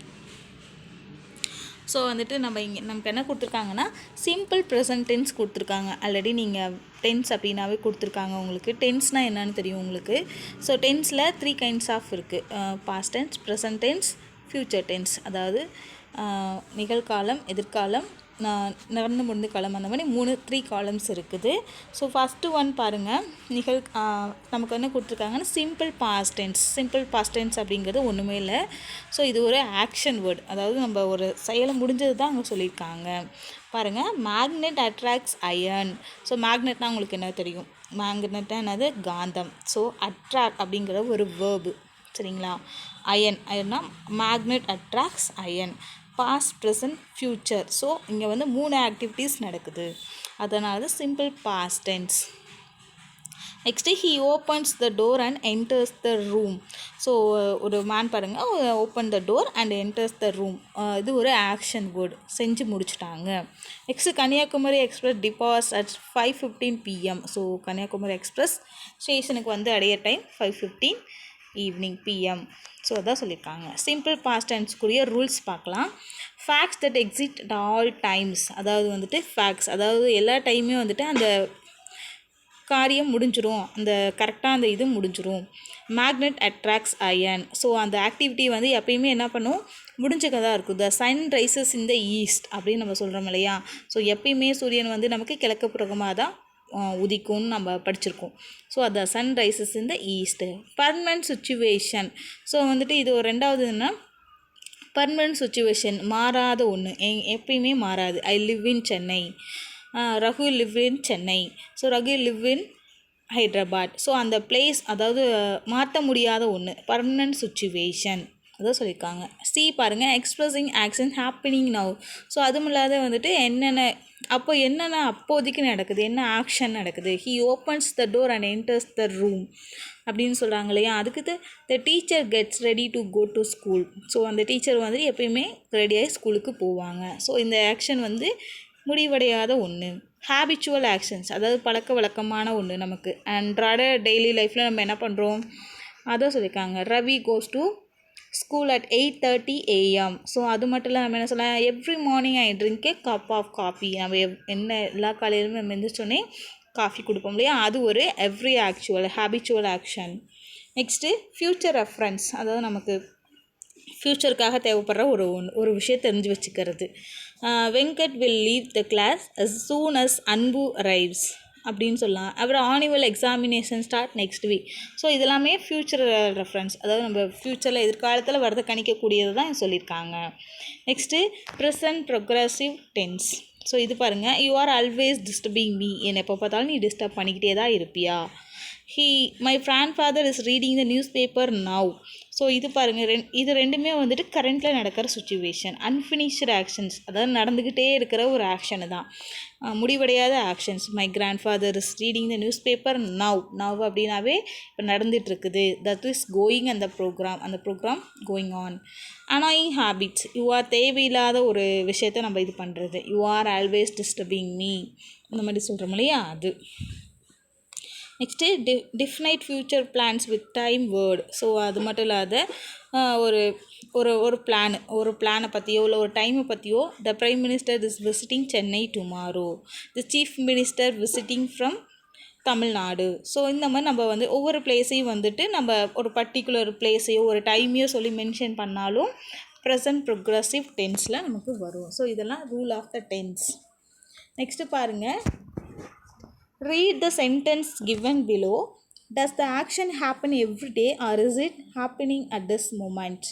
ஸோ நமக்கு என்ன கொடுத்துருக்காங்கன்னா சிம்பிள் ப்ரெசன்ட் டென்ஸ் கொடுத்துருக்காங்க. ஆல்ரெடி நீங்கள் டென்ஸ் அப்படின்னாவே கொடுத்துருக்காங்க உங்களுக்கு. டென்ஸ்னால் என்னன்னு தெரியும் உங்களுக்கு. ஸோ டென்ஸில் 3 கைண்ட்ஸ் ஆஃப் இருக்குது. Past tense, present tense, future tense. அதாவது நிகழ்காலம், எதிர்காலம், நடந்து முடிந்த காலம், அந்த மாதிரி 3 காலம்ஸ் இருக்குது. ஸோ ஃபஸ்ட்டு ஒன் பாருங்கள், நமக்கு என்ன கொடுத்துருக்காங்கன்னா simple past tense. Simple past tense அப்படிங்கிறது ஒன்றுமே இல்லை. ஸோ இது ஒரு ஆக்ஷன் வேர்ட், அதாவது நம்ம ஒரு செயலை முடிஞ்சது தான் அங்கே சொல்லியிருக்காங்க. பாருங்கள், மேக்னெட் அட்ராக்ட்ஸ் அயர்ன். ஸோ மேக்னெட்னால் உங்களுக்கு என்ன தெரியும், மேக்னெட்னா என்னது, காந்தம். ஸோ அட்ராக்ட் அப்படிங்கிற ஒரு வேர்பு, சரிங்களா. அயன்னா magnet attracts iron. Past, present, future. So இங்கே 3 ஆக்டிவிட்டீஸ் நடக்குது, அதனால தான் simple past tense. Next he opens the door and enters the room. So ஒரு மேன் பாருங்கள், open the door and enters the room. இது ஒரு ஆக்ஷன் வேர்டு, செஞ்சு முடிச்சுட்டாங்க. Next Kanyakumari express departs at 5:15 PM. So Kanyakumari express ஸ்டேஷனுக்கு அடைய டைம் 5:15 ஈவினிங் PM. ஸோ அதான் சொல்லியிருக்காங்க. சிம்பிள் பாஸ்ட் டென்ஸ்க்குரிய ரூல்ஸ் பார்க்கலாம். Facts that exit at all times. அதாவது ஃபேக்ட்ஸ், அதாவது எல்லா டைமே அந்த காரியம் முடிஞ்சிரும், கரெக்டாக அந்த இது முடிஞ்சிரும். Magnet attracts iron. ஸோ அந்த ஆக்டிவிட்டி எப்பயுமே என்ன பண்ணும், முடிஞ்சதாக இருக்கும். The sun rises in the east அப்படின்னு நம்ம சொல்கிறோம் இல்லையா. ஸோ எப்பயுமே சூரியன் நமக்கு கிழக்கு புறமாக தான் உதிக்கும்னு நம்ம படிச்சிருக்கோம். ஸோ அது sun rises in the east. Permanent situation. So வந்துட்டு இது ஒரு ரெண்டாவது என்ன, பர்மனன்ட் சுச்சுவேஷன், மாறாத ஒன்று, எப்பயுமே மாறாது. I live in Chennai, Raghu live in Chennai, so Raghu live in Hyderabad. So அந்த பிளேஸ், அதாவது மாற்ற முடியாத ஒன்று, பர்மனன்ட் சுச்சுவேஷன் அதான் சொல்லியிருக்காங்க. சி பாருங்கள், expressing action happening now. So அதுவும் இல்லாத வந்துட்டு என்னென்ன அப்போதைக்கு நடக்குது, என்ன ஆக்ஷன் நடக்குது. He opens the door and enters the room அப்படின்னு சொல்கிறாங்க இல்லையா. அதுக்கு the teacher gets ready to go to school. So அந்த டீச்சர் வந்துட்டு எப்பயுமே ரெடியாகி ஸ்கூலுக்கு போவாங்க. ஸோ இந்த ஆக்ஷன் வந்து முடிவடையாத ஒன்று. ஹேபிச்சுவல் ஆக்ஷன்ஸ், அதாவது பழக்க வழக்கமான ஒன்று நமக்கு. அன்றாட டெய்லி லைஃப்பில் நம்ம என்ன பண்ணுறோம் அதான் சொல்லியிருக்காங்க. Ravi goes to school at 8:30 AM. So அது மட்டும் இல்லை, நம்ம என்ன சொல்லலாம், every morning I drink a cup of coffee. நம்ம எல்லா காலையிலுமே நம்ம எந்திரிச்சோடனே காஃபி கொடுப்போம் இல்லையா, அது ஒரு every habitual action. Next future reference, அதாவது நமக்கு ஃப்யூச்சருக்காக தேவைப்படுற ஒரு விஷயம் தெரிஞ்சு வச்சுக்கிறது. Venkat will leave the class as soon as Anbu arrives அப்படின்னு சொல்லலாம். அப்புறம் annual examination start next week. So இதெல்லாமே ஃப்யூச்சர் ரெஃபரன்ஸ், அதாவது நம்ம ஃப்யூச்சரில் எதிர்காலத்தில் வரதை கணிக்கக்கூடியது தான் சொல்லியிருக்காங்க. Next present progressive tense. So இது பாருங்கள், you are always disturbing me. என்னை எப்போ பார்த்தாலும் நீ டிஸ்டர்ப் பண்ணிக்கிட்டே தான் இருப்பியா. My grandfather is reading the newspaper now. So இது பாருங்கள், இது ரெண்டுமே வந்துட்டு கரண்ட்டில் நடக்கிற சுச்சுவேஷன். அன்ஃபினிஷ்டு ஆக்ஷன்ஸ், அதாவது நடந்துக்கிட்டே இருக்கிற ஒரு ஆக்ஷனு தான், முடிவடையாத actions. My grandfather is reading the newspaper now அப்படின்னாவே இப்போ நடந்துகிட்ருக்குது. தட் இஸ் கோயிங் அந்த programme going on. Annoying habits, you are தேவையில்லாத ஒரு விஷயத்த நம்ம இது பண்ணுறது. You are always disturbing me, இந்த மாதிரி சொல்கிறோம் இல்லையா, அது. Next definite future plans with time word. So அது மட்டும் இல்லாத ஒரு பிளானை பற்றியோ இல்லை ஒரு டைமை பற்றியோ. த prime minister is visiting Chennai tomorrow. The chief minister visiting from Tamil Nadu. So இந்த மாதிரி நம்ம வந்து ஒவ்வொரு பிளேஸையும் வந்துட்டு நம்ம ஒரு பர்டிகுலர் பிளேஸையோ ஒரு டைமையோ சொல்லி மென்ஷன் பண்ணாலும் ப்ரெசன்ட் ப்ரொக்ரெசிவ் டென்ஸில் நமக்கு வரும். ஸோ இதெல்லாம் rule of the tense. Next பாருங்கள், read the sentence given below. Does the action happen every day or is it happening at this moment?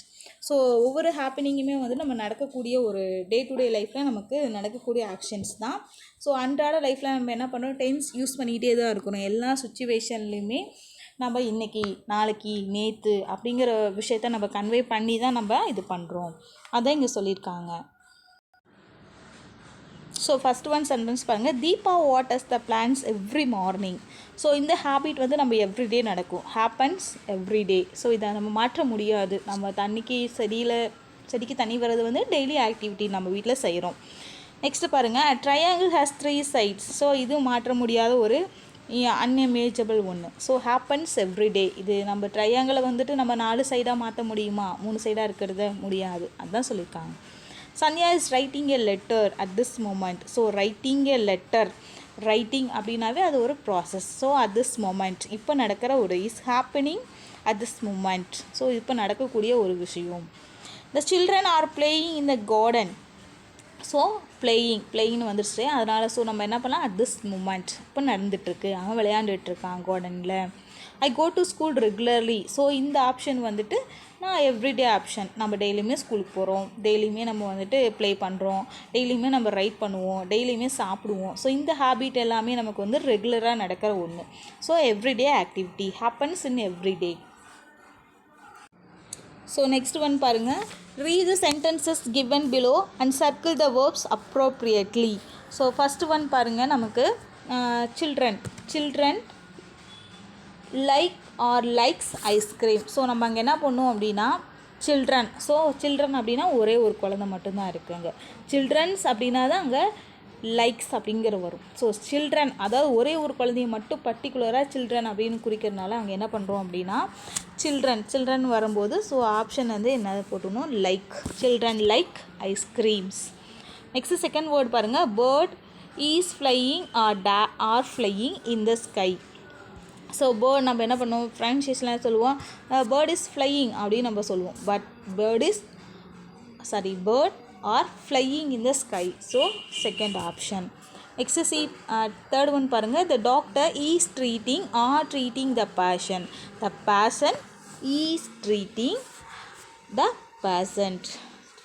So ஒவ்வொரு ஹேப்பனிங்குமே வந்து நம்ம நடக்கக்கூடிய ஒரு டே டு டே லைஃப்பில் நமக்கு நடக்கக்கூடிய ஆக்ஷன்ஸ் தான். ஸோ அன்றாட லைஃப்பில் நம்ம என்ன பண்ணுறோம், டென்ஸ் யூஸ் பண்ணிக்கிட்டே தான் இருக்கணும். எல்லா சுச்சுவேஷன்லேயுமே நம்ம இன்றைக்கி, நாளைக்கு, நேற்று அப்படிங்கிற விஷயத்த நம்ம கன்வே பண்ணி தான் நம்ம இது பண்ணுறோம். அதான் இங்கே சொல்லியிருக்காங்க. ஸோ ஃபஸ்ட் ஒன் சென்டென்ஸ் பாருங்கள், தீபா வாட்டர்ஸ் த பிளான்ட்ஸ் எவ்ரி மார்னிங். ஸோ இந்த ஹேபிட் வந்து நம்ம எவ்ரிடே நடக்கும், ஹேப்பன்ஸ் எவ்ரிடே. ஸோ இதை நம்ம மாற்ற முடியாது. நம்ம செடிக்கு தண்ணி வர்றது வந்து டெய்லி ஆக்டிவிட்டி நம்ம வீட்டில் செய்கிறோம். நெக்ஸ்ட்டு பாருங்கள், ட்ரையாங்கிள் ஹேஸ் 3 sides. ஸோ இது மாற்ற முடியாத ஒரு அன்இமேஜபிள் ஒன்று. So happens everyday. இது நம்ம ட்ரையாங்கிளை வந்துட்டு நம்ம 4 சைடாக மாற்ற முடியுமா, 3 சைடாக இருக்கிறத முடியாது, அதுதான் சொல்லியிருக்காங்க. Sanya is writing a letter at this moment. So writing a letter, writing அப்படின்னாவே அது ஒரு process. So at this moment, இப்போ நடக்கிற ஒரு is happening at this moment. So இப்போ நடக்கக்கூடிய ஒரு விஷயம். The children are playing in the garden. So பிளேயிங்னு வந்துடுச்சு, அதனால் ஸோ நம்ம என்ன பண்ணலாம், அட் திஸ் மூமெண்ட் இப்போ நடந்துகிட்ருக்கு, அவன் விளையாண்டுட்ருக்கான் கார்டனில். I go to school regularly. So இந்த ஆப்ஷன் வந்துட்டு நான் எவ்ரிடே ஆப்ஷன். நம்ம டெய்லியுமே ஸ்கூலுக்கு போகிறோம், டெய்லியுமே நம்ம வந்துட்டு ப்ளே பண்ணுறோம், டெய்லியுமே நம்ம ரைட் பண்ணுவோம், டெய்லியுமே சாப்பிடுவோம். ஸோ இந்த ஹேபிட் எல்லாமே நமக்கு வந்து ரெகுலராக நடக்கிற ஒன்று. So everyday activity happens in everyday. So next one பாருங்கள், read the sentences given below and circle the verbs appropriately. So first one பாருங்கள், நமக்கு children like or likes ice cream. So நம்ம அங்கே என்ன பண்ணுவோம் அப்படின்னா சில்ட்ரன். ஸோ சில்ட்ரன் அப்படின்னா ஒரே ஒரு குழந்தை மட்டும்தான் இருக்குது அங்கே. சில்ட்ரன்ஸ் அப்படின்னா தான் அங்கே லைக்ஸ் அப்படிங்கிற வரும். ஸோ சில்ட்ரன், அதாவது ஒரே ஒரு குழந்தைய மட்டும் பர்டிகுலராக சில்ட்ரன் அப்படின்னு குறிக்கிறதுனால அங்கே என்ன பண்ணுறோம் அப்படின்னா சில்ட்ரன் வரும்போது ஸோ ஆப்ஷன் வந்து என்ன போட்டுக்கணும், like. Children like ice creams. Next second word பாருங்கள், bird is flying or flying in the sky. So bird நம்ம என்ன பண்ணுவோம், ப்ரொனன்சியேஷனில் சொல்லுவோம் பேர்ட் இஸ் ஃப்ளையிங் அப்படின்னு நம்ம சொல்லுவோம். But bird are flying in the sky. So second option. Next see third one பாருங்க. The doctor is treating the patient. The patient is treating the patient.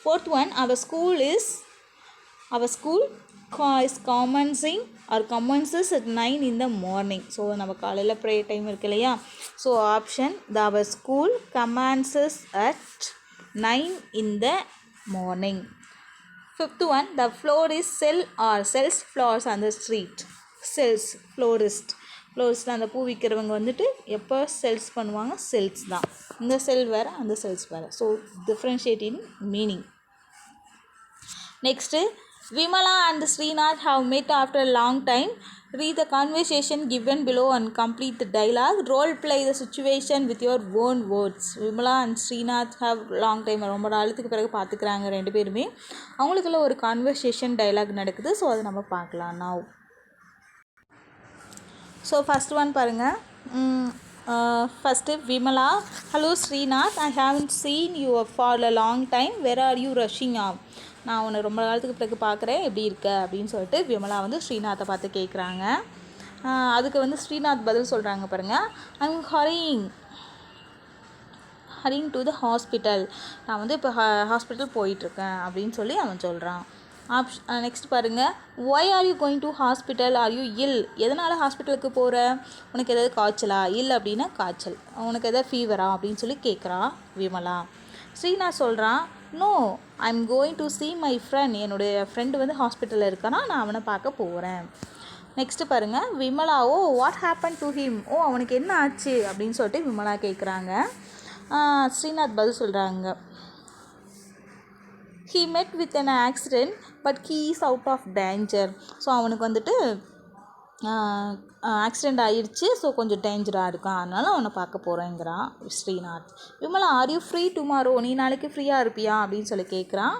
Fourth one, our school is commences at 9 in the morning. So நம்ம காலையில் prayer time இருக்கு இல்லையா. So option our school commences at 9 in the morning. Fifth one, the floor is sells flowers on the street. Sells, florist அந்த பூ விற்கிறவங்க வந்துட்டு எப்போ cells பண்ணுவாங்க, செல்ஸ் தான். இந்த செல் வேறு, அந்த செல்ஸ் வேறு. So differentiate in meaning. Next, Vimala and Srinath have met after a long time. Read the conversation given below and complete the dialogue. Role play the situation with your own words. Vimala and Srinath have long time, ரொம்ப நாளுக்கு பிறகு பார்த்துக்கிறாங்க ரெண்டு பேருமே. அவங்களுக்குள்ள ஒரு conversation dialogue நடக்குது. So அதை நம்ம பார்க்கலாம் now. ஸோ ஃபஸ்ட் ஒன் பாருங்கள். First Vimala, hello Srinath, I haven't seen you for a long time. Where are you rushing off? நான் உன்னை ரொம்ப காலத்துக்கு பிறகு பார்க்குறேன், எப்படி இருக்க அப்படின்னு சொல்லிட்டு விமலா வந்து ஸ்ரீநாத்தை பார்த்து கேட்குறாங்க. அதுக்கு வந்து ஸ்ரீநாத் பதில் சொல்கிறாங்க பாருங்கள். I'm ஹரிங் to the hospital. நான் வந்து இப்போ ஹாஸ்பிட்டல் போயிட்டுருக்கேன் அப்படின்னு சொல்லி அவன் சொல்கிறான். நெக்ஸ்ட் பாருங்கள். Why are you going to hospital, are you ill? எதனால் ஹாஸ்பிட்டலுக்கு போகிற? உனக்கு எதாவது காய்ச்சலா? இல்லை அப்படின்னா காய்ச்சல். உனக்கு எதாவது ஃபீவரா அப்படின்னு சொல்லி கேட்குறான் விமலா. ஸ்ரீநாத் சொல்கிறான், no I'm going to see my friend. என்னுடைய ஃப்ரெண்டு வந்து ஹாஸ்பிட்டலில் இருக்கானா, நான் அவனை பார்க்க போகிறேன். நெக்ஸ்ட்டு பாருங்கள். Vimala, oh what happen to him? Oh அவனுக்கு என்ன ஆச்சு அப்படின்னு சொல்லிட்டு விமலா கேட்குறாங்க. ஸ்ரீநாத் பதில் சொல்கிறாங்க, he met with an accident but he is out of danger. So அவனுக்கு வந்துட்டு ஆக்சிடெண்ட் ஆகிடுச்சு. ஸோ கொஞ்சம் டேஞ்சராக இருக்கான், அதனால் அவனை பார்க்க போகிறேங்கிறான் Srinath. Vimala, are you free tomorrow? நீ நாளைக்கு ஃப்ரீயாக இருப்பியா அப்படின்னு சொல்லி கேட்குறான்.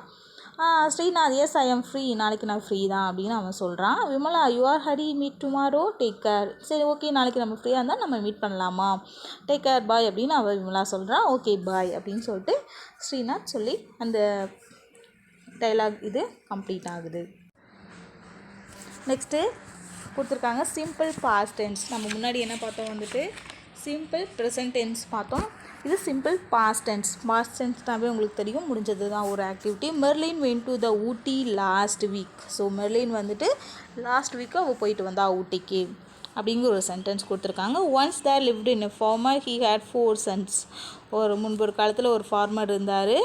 Srinath, yes I am free, நாளைக்கு நான் ஃப்ரீ தான் அப்படின்னு அவன் சொல்கிறான். Vimala, you are hurry, meet tomorrow, take care. சரி ஓகே, நாளைக்கு நம்ம ஃப்ரீயாக இருந்தால் நம்ம மீட் பண்ணலாமா, டேக் கேர் பாய் அப்படின்னு அவன் விமலா சொல்கிறான். ஓகே பாய் அப்படின்னு சொல்லிட்டு ஸ்ரீநாத் சொல்லி அந்த டைலாக் இது கம்ப்ளீட் ஆகுது. நெக்ஸ்ட்டு கொடுத்துருக்காங்க சிம்பிள் பாஸ்ட் டென்ஸ். நம்ம முன்னாடி என்ன பார்த்தோம், வந்துட்டு சிம்பிள் ப்ரெசன்ட் டென்ஸ் பார்த்தோம். இது சிம்பிள் பாஸ்ட் டென்ஸ். பாஸ்ட் டென்ஸ்னாவே உங்களுக்கு தெரியும், முடிஞ்சது தான் ஒரு activity. Merlin went to the Ooty last week. So Merlin வந்துட்டு லாஸ்ட் வீக்கு அவள் போயிட்டு வந்தா ஊட்டிக்கு அப்படிங்கிற ஒரு சென்டென்ஸ் கொடுத்துருக்காங்க. Once there lived in a farmer he had 4 sons. முன்பு ஒரு காலத்தில் ஒரு ஃபார்மர் இருந்தார்,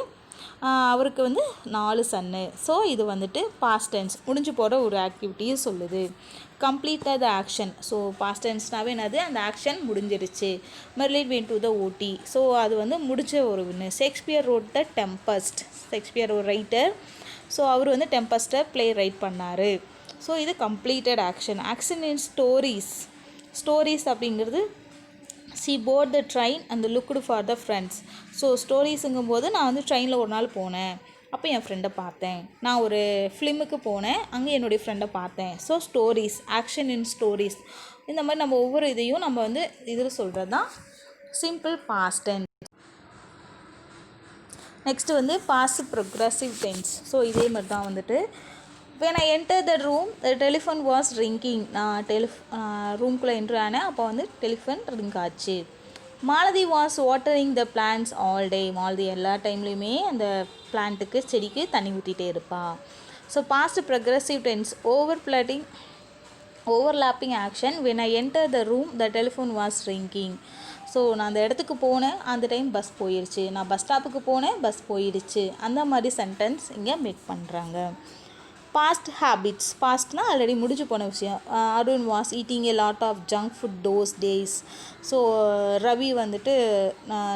அவருக்கு வந்து 4 சன்னு. ஸோ இது வந்துட்டு பாஸ்ட் டென்ஸ், முடிஞ்சு போகிற ஒரு ஆக்டிவிட்டியை சொல்லுது. Complete the action. So past டென்ஸ்னாவே என்னது, அந்த ஆக்ஷன் முடிஞ்சிருச்சு. Merlin went to the Ooty. So அது வந்து முடிச்ச ஒரு ஒன்று. Shakespeare wrote the Tempest. Shakespeare ஒரு ரைட்டர். ஸோ அவர் வந்து டெம்பஸ்ட்டை ப்ளே ரைட் பண்ணார். ஸோ இது completed action. Action in stories அப்படிங்கிறது she board the train and looked for the friends. So ஸ்டோரிஸுங்கும் போது நான் வந்து ட்ரெயினில் ஒரு நாள் போனேன், அப்போ என் ஃப்ரெண்டை பார்த்தேன். நான் ஒரு ஃபிலிமுக்கு போனேன், அங்கே என்னுடைய ஃப்ரெண்டை பார்த்தேன். So stories, action in stories. இந்த மாதிரி நம்ம ஒவ்வொரு இதையும் நம்ம வந்து இதில் சொல்கிறது தான் சிம்பிள் பாஸ்ட் டென்ஸ். நெக்ஸ்ட்டு வந்து பாஸ்ட் ப்ரொக்ரெசிவ் டென்ஸ். ஸோ இதே மாதிரி தான் வந்துட்டு when I entered the room the telephone was ringing. நான் ரூம்குள்ளே என்ட்ரு ஆனேன், அப்போ வந்து டெலிஃபோன் ரிங் ஆச்சு. Malathi was watering the plants all day. Malathi எல்லா டைம்லேயுமே அந்த பிளான்ட்டுக்கு செடிக்கு தண்ணி ஊற்றிட்டே இருப்பாள். So past progressive tense overlapping action. when I entered the room the telephone was ringing. ஸோ நான் அந்த இடத்துக்கு போனேன், அந்த டைம் பஸ் போயிடுச்சு. நான் பஸ் ஸ்டாப்புக்கு போனேன், பஸ் போயிடுச்சு. அந்த மாதிரி சென்டென்ஸ் இங்கே மேக் பண்ணுறாங்க. Past habits. பாஸ்ட்னால் ஆல்ரெடி முடிஞ்சு போன விஷயம். Arun was eating a lot of junk food those days. So Ravi வந்துட்டு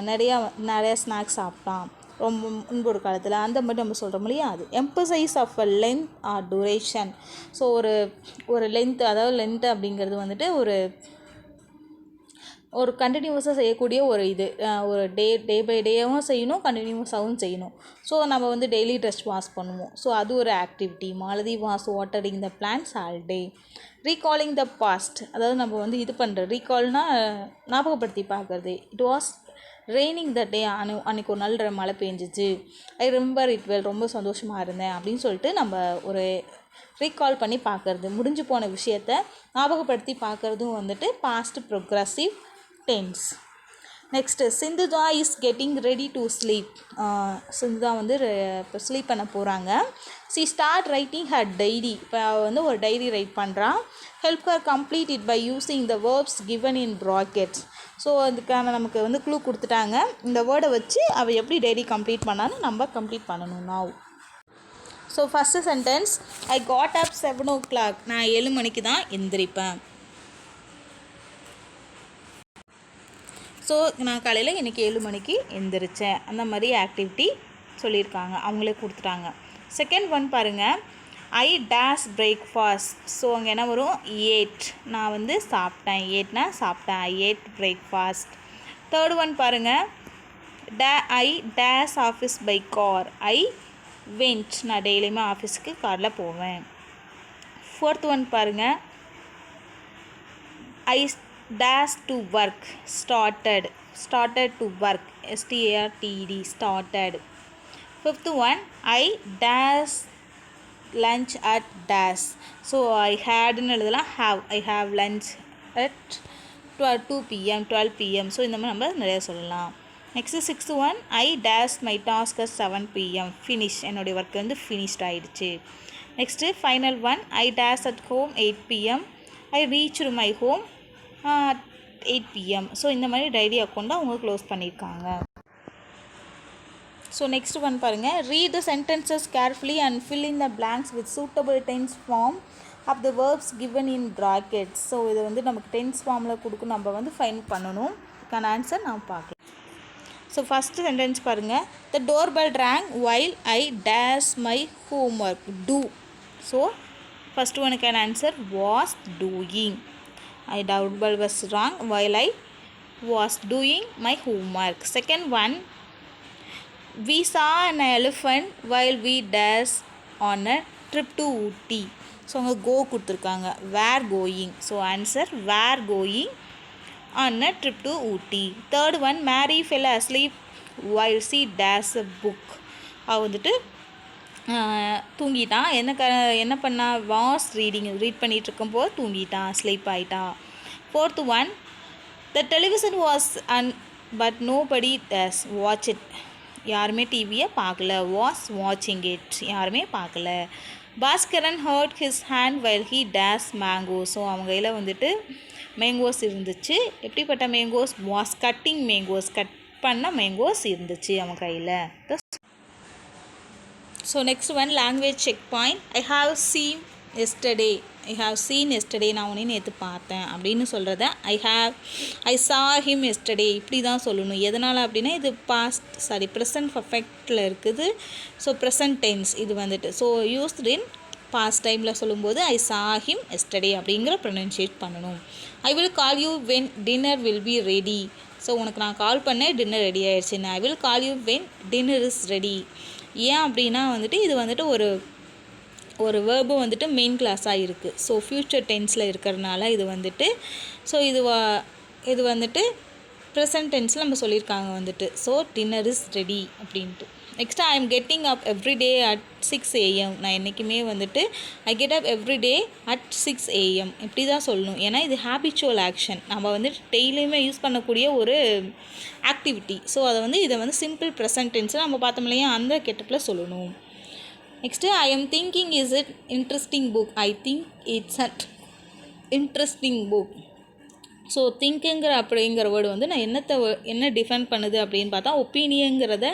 நிறையா ஸ்நாக்ஸ் சாப்பிட்டான் ரொம்ப முன்பு ஒரு காலத்தில். அந்த மாதிரி நம்ம சொல்கிறோம் இல்லையா, அது emphasis of a length or duration. So ஒரு லென்த், அதாவது லென்த் அப்படிங்கிறது வந்துட்டு ஒரு கண்டினியூஸாக செய்யக்கூடிய ஒரு இது, ஒரு டே பை டேவும் செய்யணும், கண்டினியூஸாகவும் செய்யணும். ஸோ நம்ம வந்து டெய்லி ட்ரெஸ் வாஷ் பண்ணுவோம். ஸோ அது ஒரு activity. Malathi was watering the plants all day. Recalling the past, அதாவது நம்ம வந்து இது பண்ணுறது. ரீகால்னால் ஞாபகப்படுத்தி பார்க்குறது. It was raining the day. அன்றைக்கி ஒரு நாள் மழை பெஞ்சிச்சு. ஐ ரிமெம்பர் இட் வெல், ரொம்ப சந்தோஷமாக இருந்தேன் அப்படின்னு சொல்லிட்டு நம்ம ஒரு ரீகால் பண்ணி பார்க்குறது, முடிஞ்சு போன விஷயத்தை ஞாபகப்படுத்தி பார்க்குறதும் வந்துட்டு past progressive tense. Next Sindhuja is getting ready to sleep. Sindhuja வந்து இப்போ ஸ்லீப் பண்ண போகிறாங்க. She start writing her diary. இப்போ வந்து ஒரு டைரி ரைட் பண்ணுறான். Help her complete it by using the verbs given in brackets. So அதுக்கான நமக்கு வந்து க்ளூ கொடுத்துட்டாங்க. இந்த வேர்டை வச்சு அவள் எப்படி டைரி கம்ப்ளீட் பண்ணாலும் நம்ம கம்ப்ளீட் பண்ணணும் now. So first sentence, I got up 7 o'clock. நான் 7 மணிக்கு தான் எந்திரிப்பேன். ஸோ நான் காலையில் இன்றைக்கி 7 மணிக்கு எந்திரிச்சேன். அந்த மாதிரி ஆக்டிவிட்டி சொல்லியிருக்காங்க, அவங்களே கொடுத்துட்டாங்க. செகண்ட் ஒன் பாருங்கள், ஐ டேஷ் பிரேக்ஃபாஸ்ட். ஸோ அங்கே என்ன வரும், 8. நான் வந்து சாப்பிட்டேன், 8னா சாப்பிட்டேன், I ate breakfast. Third one பாருங்கள், I dash office by car. I went. நான் டெய்லியுமே ஆஃபீஸுக்கு காரில் போவேன். ஃபோர்த் ஒன் பாருங்கள், I dash to work. started to work. started, started. Fifth one, I dash lunch at dash. So I had ன்னு எழுதலாம், have. I have lunch at 2 p.m. 12 p.m. So இந்த மாதிரி நம்ம நிறைய சொல்லலாம். Next sixth one, I dash my task at 7 p.m. Finish. என்னுடைய work வந்து finished ஆகிடுச்சு. Next final one, I dash at home 8 p.m. I reached my home 8 p.m. So இந்த மாதிரி டைரி அக்கௌண்ட்டை அவங்க க்ளோஸ் பண்ணியிருக்காங்க. ஸோ நெக்ஸ்ட் ஒன் பாருங்கள், read the sentences carefully and fill in the blanks with suitable tense form of the verbs given in brackets. So இதை வந்து நமக்கு tense ஃபார்மில் கொடுக்கும், நம்ம வந்து ஃபைன் பண்ணணும். இதுக்கான ஆன்சர் நாம் பார்க்கலாம். ஸோ ஃபஸ்ட்டு சென்டென்ஸ் பாருங்கள், the doorbell rang while I dash my homework. Do. So first ஒனுக்கான answer was doing. I doorbell was wrong while I was doing my homework. Second one, we saw an elephant while we dashed on a trip to Ooty. So அங்கே go கொடுத்துருக்காங்க, were going. So answer were going on a trip to Ooty. Third one, Mary fell asleep while she dashed a book. அவ வந்துட்டு தூங்கிட்டான். என்ன பண்ணா, was reading. Read பண்ணிகிட்டு இருக்கும்போது தூங்கிட்டான், sleep ஆகிட்டான். Fourth one, the television was but nobody dash watch it. யாருமே டிவியை பார்க்கல. வாஸ் வாட்சிங் இட். யாருமே பார்க்கல. Baskaran hurt his hand while he dash mango. So அவங்க கையில் வந்துட்டு மேங்கோஸ் இருந்துச்சு. எப்படிப்பட்ட mangoes, was cutting mangoes. Cut பண்ண மேங்கோஸ் இருந்துச்சு அவன் கையில். So next one, language check point. I have seen yesterday. நான் உன்னை நேற்று பார்த்தேன் அப்படின்னு சொல்கிறத ஐ சா ஹிம் எஸ்டர்டே இப்படி தான் சொல்லணும். எதனால் அப்படின்னா இது ப்ரெசன்ட் பர்ஃபெக்டில் இருக்குது. ஸோ ப்ரெசன்ட் டென்ஸ் இது வந்துட்டு. ஸோ யூஸ்ட் இன் பாஸ்ட் டைமில் சொல்லும்போது ஐ சா ஹிம் எஸ்டர்டே அப்படிங்கிற ப்ரொனன்சியேட் பண்ணணும். I will call you when dinner will be ready. So உனக்கு நான் கால் பண்ணேன், டின்னர் ரெடி ஆகிடுச்சின்னு. I will call you when dinner is ready. ஏன் அப்படின்னா வந்துட்டு இது வந்துட்டு ஒரு வேர்பு வந்துட்டு மெயின் கிளாஸாக இருக்குது. ஸோ ஃப்யூச்சர் டென்ஸில் இருக்கிறதுனால இது வந்துட்டு ஸோ இது வந்துட்டு ப்ரெசன்ட் டென்ஸில் நம்ம சொல்லியிருக்காங்க வந்துட்டு. ஸோ டின்னர் இஸ் ரெடி அப்படின்ட்டு. Next I am getting up every day at 6 AM. நான் என்றைக்குமே வந்துட்டு I get up every day at 6 AM இப்படி தான் சொல்லணும். ஏன்னா இது ஹேபிச்சுவல் ஆக்ஷன், நம்ம வந்துட்டு டெய்லியுமே யூஸ் பண்ணக்கூடிய ஒரு ஆக்டிவிட்டி. ஸோ இதை வந்து சிம்பிள் ப்ரெசன்ட் டென்ஸில் நம்ம பார்த்தோம் இல்லையா, அந்த கெட்டப்பில் சொல்லணும். Next I am thinking is it interesting book. I think it's at interesting book. So திங்க்குங்கிற அப்படிங்கிற வேர்டு வந்து நான் என்ன டிஃபைன் பண்ணுது அப்படின்னு பார்த்தா ஒப்பீனியங்கிறத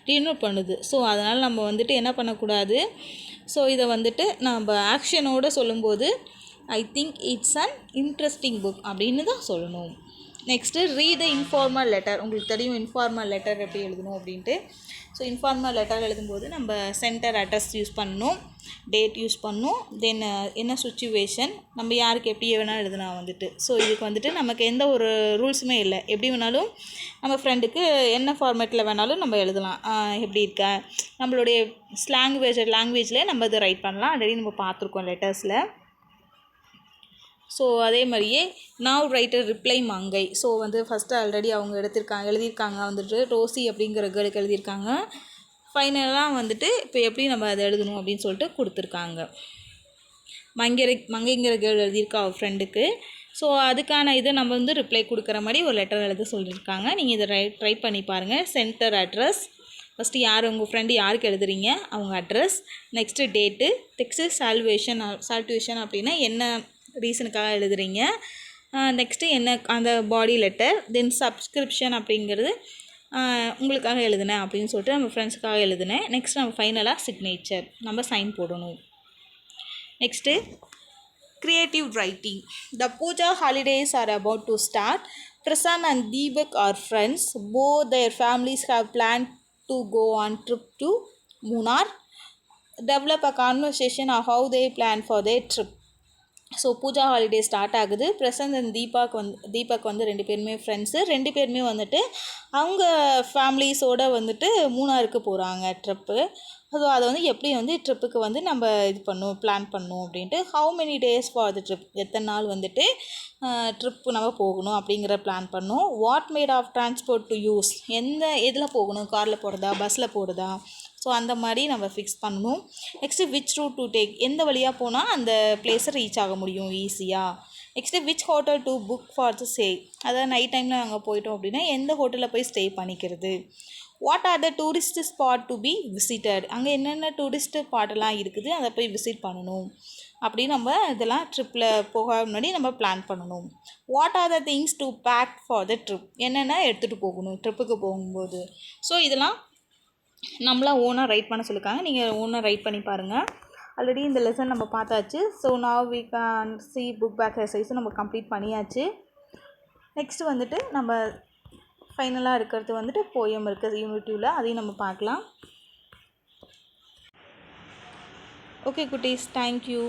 டினோட் பண்ணுது. ஸோ அதனால் நம்ம வந்துட்டு என்ன பண்ணக்கூடாது, ஸோ இதை வந்துட்டு நம்ம ஆக்ஷனோடு சொல்லும்போது ஐ think it's an interesting book அப்படின்னு தான் சொல்லணும். Next read the informal letter. உங்களுக்கு தெரியும் இன்ஃபார்மல் லெட்டர் எப்படி எழுதணும் அப்படின்ட்டு. ஸோ இன்ஃபார்மல் லெட்டர் எழுதும்போது நம்ம சென்டர் அட்ரஸ் யூஸ் பண்ணணும், டேட் யூஸ் பண்ணணும், தென் என்ன சுச்சுவேஷன், நம்ம யாருக்கு எப்படி வேணாலும் எழுதலாம் வந்துட்டு. ஸோ இதுக்கு வந்துட்டு நமக்கு எந்த ஒரு ரூல்ஸுமே இல்லை. எப்படி வேணாலும் நம்ம ஃப்ரெண்டுக்கு என்ன ஃபார்மேட்டில் வேணாலும் நம்ம எழுதலாம். எப்படி இருக்க, நம்மளுடைய லாங்குவேஜில் நம்ம இதை ரைட் பண்ணலாம். ஆல்ரெடி நம்ம பார்த்துருக்கோம் லெட்டர்ஸில். ஸோ அதே மாதிரியே நாவ் ரைட்டர் ரிப்ளை மங்கை. ஸோ ஃபஸ்ட்டு ஆல்ரெடி அவங்க எழுதியிருக்காங்க வந்துட்டு ரோசி அப்படிங்கிற கேர்ளுக்கு எழுதியிருக்காங்க. ஃபைனலாக வந்துட்டு இப்போ எப்படி நம்ம அதை எழுதணும் அப்படின்னு சொல்லிட்டு கொடுத்துருக்காங்க. மங்கைங்கிற கேர்ள் எழுதியிருக்கா அவள் ஃப்ரெண்டுக்கு. ஸோ அதுக்கான இதை நம்ம வந்து ரிப்ளை கொடுக்குற மாதிரி ஒரு லெட்டர் எழுத சொல்லியிருக்காங்க. நீங்கள் இதை ட்ரை பண்ணி பாருங்கள். சென்டர் அட்ரஸ், ஃபஸ்ட்டு யார் உங்கள் ஃப்ரெண்டு யாருக்கு எழுதுறீங்க அவங்க address, next date, next salvation அப்படின்னா என்ன ரீசனுக்காக எழுதுறீங்க, நெக்ஸ்ட்டு என்ன அந்த பாடி லெட்டர், தென் சப்ஸ்கிரிப்ஷன் அப்படிங்கிறது உங்களுக்காக எழுதுனேன் அப்படின்னு சொல்லிட்டு நம்ம ஃப்ரெண்ட்ஸுக்காக எழுதுனேன். நெக்ஸ்ட் நம்ம ஃபைனலாக சிக்னேச்சர் நம்ம சைன் போடணும். Next creative writing. The Puja holidays are about to start. Prasanna and Deepak are friends. Both their families have planned to go on trip to Munnar. Develop a conversation on how they plan for their trip. So Pooja holiday start ஆகுது. Prashant and Deepak வந்து 2 பேருமே friends. 2 பேருமே வந்துட்டு அவங்க ஃபேமிலிஸோடு வந்துட்டு மூணாருக்கு போகிறாங்க trip. So அதை வந்து எப்படி வந்து ட்ரிப்புக்கு வந்து நம்ம பிளான் பண்ணணும் அப்படின்ட்டு, how many days for the trip, எத்தனை நாள் வந்துட்டு ட்ரிப்பு நம்ம போகணும் அப்படிங்கிற பிளான் பண்ணோம். What mode of transport to use, எதில் போகணும், காரில் போகிறதா பஸ்ஸில் போகிறதா, ஸோ அந்த மாதிரி நம்ம ஃபிக்ஸ் பண்ணணும். Next which route to take, எந்த வழியாக போனால் அந்த பிளேஸை ரீச் ஆக முடியும் ஈஸியாக. Next which hotel to book for the stay, அதாவது நைட் டைமில் நாங்கள் போயிட்டோம் அப்படின்னா எந்த ஹோட்டலில் போய் ஸ்டே பண்ணிக்கிறது. What are the tourist spot to be visited, அங்கே என்னென்ன டூரிஸ்ட் ஸ்பாட்டெல்லாம் இருக்குது அதை போய் விசிட் பண்ணணும் அப்படின்னு நம்ம இதெல்லாம் ட்ரிப்பில் போக முன்னாடி நம்ம பிளான் பண்ணணும். What are the things to pack for the trip, என்னென்ன எடுத்துகிட்டு போகணும் ட்ரிப்புக்கு போகும்போது. ஸோ இதெல்லாம் நம்மளாம் ஓனாக ரைட் பண்ண சொல்லியிருக்காங்க. நீங்கள் ஓனாக ரைட் பண்ணி பாருங்கள். ஆல்ரெடி இந்த லெசன் நம்ம பார்த்தாச்சு. So now we can see book back எக்ஸசைஸும் நம்ம கம்ப்ளீட் பண்ணியாச்சு. நெக்ஸ்ட்டு வந்துட்டு நம்ம ஃபைனலாக இருக்கிறது வந்துட்டு போயம் இருக்குது யூனிட் 2ல், அதையும் நம்ம பார்க்கலாம். ஓகே குட்டீஸ், தேங்க்யூ.